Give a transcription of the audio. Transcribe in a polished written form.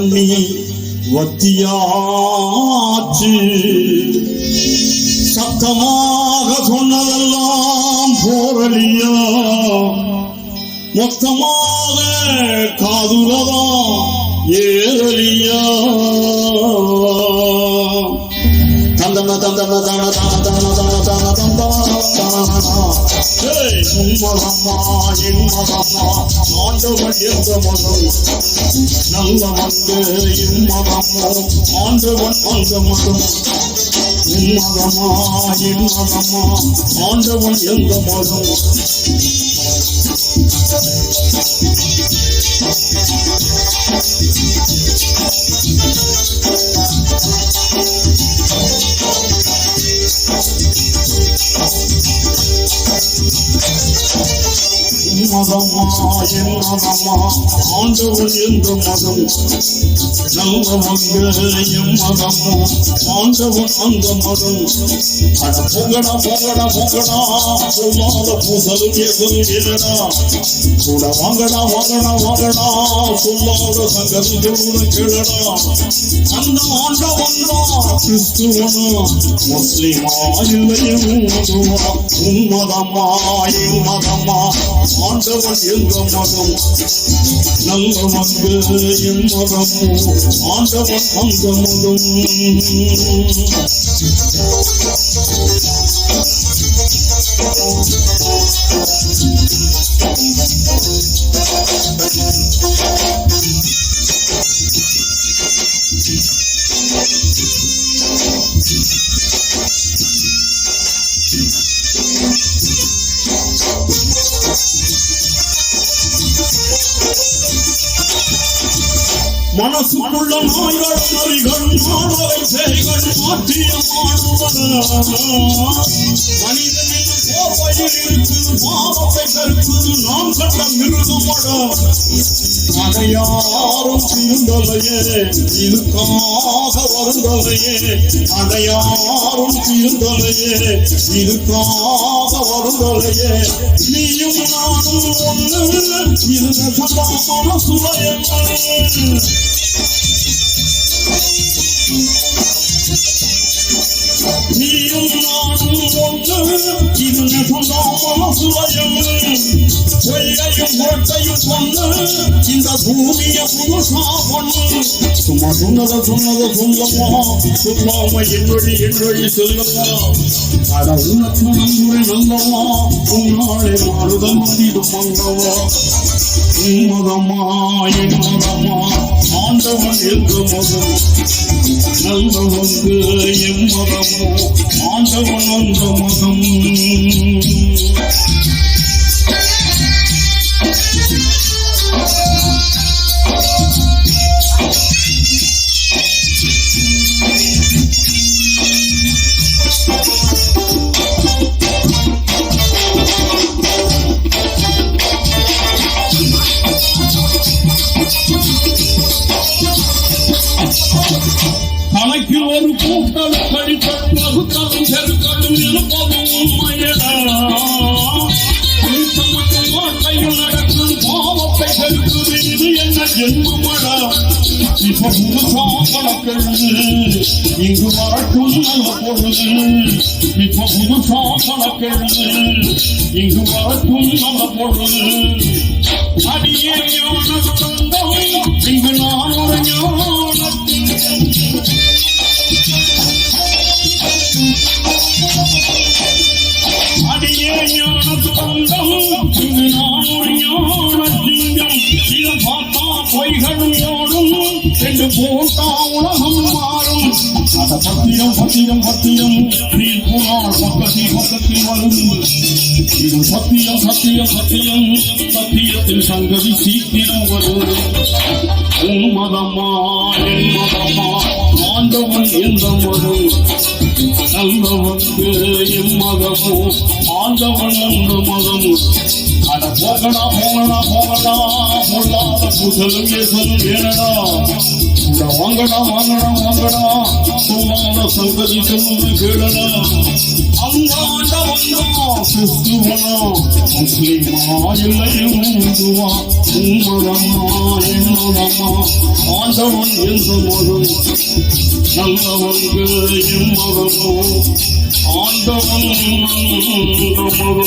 தண்ணி வத்தியாச்சு. சத்தமாக சொன்னதெல்லாம் போரலியா, மொத்தமாக காதுலதான் ஏறலியா. தந்தன தந்தன தன தன தன தன தன தந்தனா உன்மகம்மா என் மகம்மா ஆண்டவன் எந்த மகன் நல்ல வந்து என் மகம்மோ ஆண்டவன் அந்த மகன். உன்மகம்மா என் மகம்மா ஆண்டவன் எந்த மகன். மதம்மா என் மதம்மா ஆண்டவன் எந்த மதம் நல்ல மங்க என் மதமோ ஆண்டவன் அந்த மதம். அட பொங்கடா பொங்கடா பொங்கடா சொல்லாத பூசலும் எதுவும் இல்லடா. கூட வாங்கடா வாங்கடா வாங்கடா சொல்லாத சங்கதி சொல்லுன்னு கேளடா. அந்த ஆண்டவன் தான் கிறிஸ்துவனா முஸ்லிமா இல்லையும் உன்மதம்மா என் மதம்மா ஆண்டவன் எந்த மதம் நல்ல மங்க என் மதமோ ஆண்டவன் அந்த மதம். மனசுக்குள்ள நாய்கள் நரிகள் மாணவை செய்கள் மாற்றிய மாடுவன மனிதனின் போர்வையில் இருக்கு பாவத்தை கருத்து நாம் கண்ட மிருகமட. அதை யாரும் திருந்தலையே இதுக்காக வருந்தலையே. அதை யாரும் திருந்தலையே இதுக்காக வருந்தலையே. நீயும் நானும் ஒன்று இது சதாமான சுவையங்கள். நீயும் நானும் ஒன்று இது நெசந்தாமான சுவையம். பொய்யையும் ஓட்டையும் சொன்ன இந்த பூமிய புதுசா பொண்ணு. சும்மா சொன்னதை சொல்லம்மா சொல்லாம என்னொழி செல்லம்மா. அட உனக்கு நம்புரை நல்லவா உன்னாலே மாறுதல் மதிடும் மங்கவா. உன்மதம்மா என் மதம்மா ஆண்டவன் எந்த மதம் நல்ல வந்து என் மதமோ ஆண்டவன் அந்த மதம். தலைக்கு ஒரு கூட்டல் கடித்தல் பகுத்தலும் செருக்களும் இருப்பதும் உண்மையடா. மட்டும் வாழ்க்கையில் நடக்கும் பாவத்தை செலுத்துது இது என்ன ஜென்மமடா. இப்ப புதுசா கணக்கெழுது இங்கு வரட்டும் நல்ல பொழுது. இப்ப புதுசா கணக்கெழுது இங்கு வரட்டும் நல்ல பொழுது. அடியே ஞான சொந்தம் இங்கு நான் ஒரு ஞானத்தின் அடியே ஞான சொந்தம் இங்கு நான் ஒரு ஞானத்திங்கம். இதை பார்த்தா பொய்களும் ஓடும் என்று போட்டா உலகம் மாறும். அத பத்திரம் பத்திரம் பத்திரம் நீ போனால் பக்கத்தில் வரும். இது சத்தியம் சத்தியம் சத்தியம் சத்தியத்தின் சங்கதி சீக்கிரம் வரும். உன் மதம்மா என் மதம்மா ஆண்டவன் எந்த மதம் நல்ல வந்து என் மதமோ ஆண்டவன் அந்த மதம். அட போகடா போகடா போகடா பொல்லாத புசலும் ஏசலும் ஏனடா. கூட வாங்கடா வாங்கடா வாங்கடா சொல்லாத சங்கதி சொல்லுன்னு கேளடா. அந்த ஆண்டவன் கிறிஸ்துவா முஸ்லிமா இல்லை இந்துவா உம்மதம்மா என்னதம்மா ஆண்டவன் எந்த மதம் நல்லவங்க எம்மதமோ ஆண்டவன் அந்த மதம்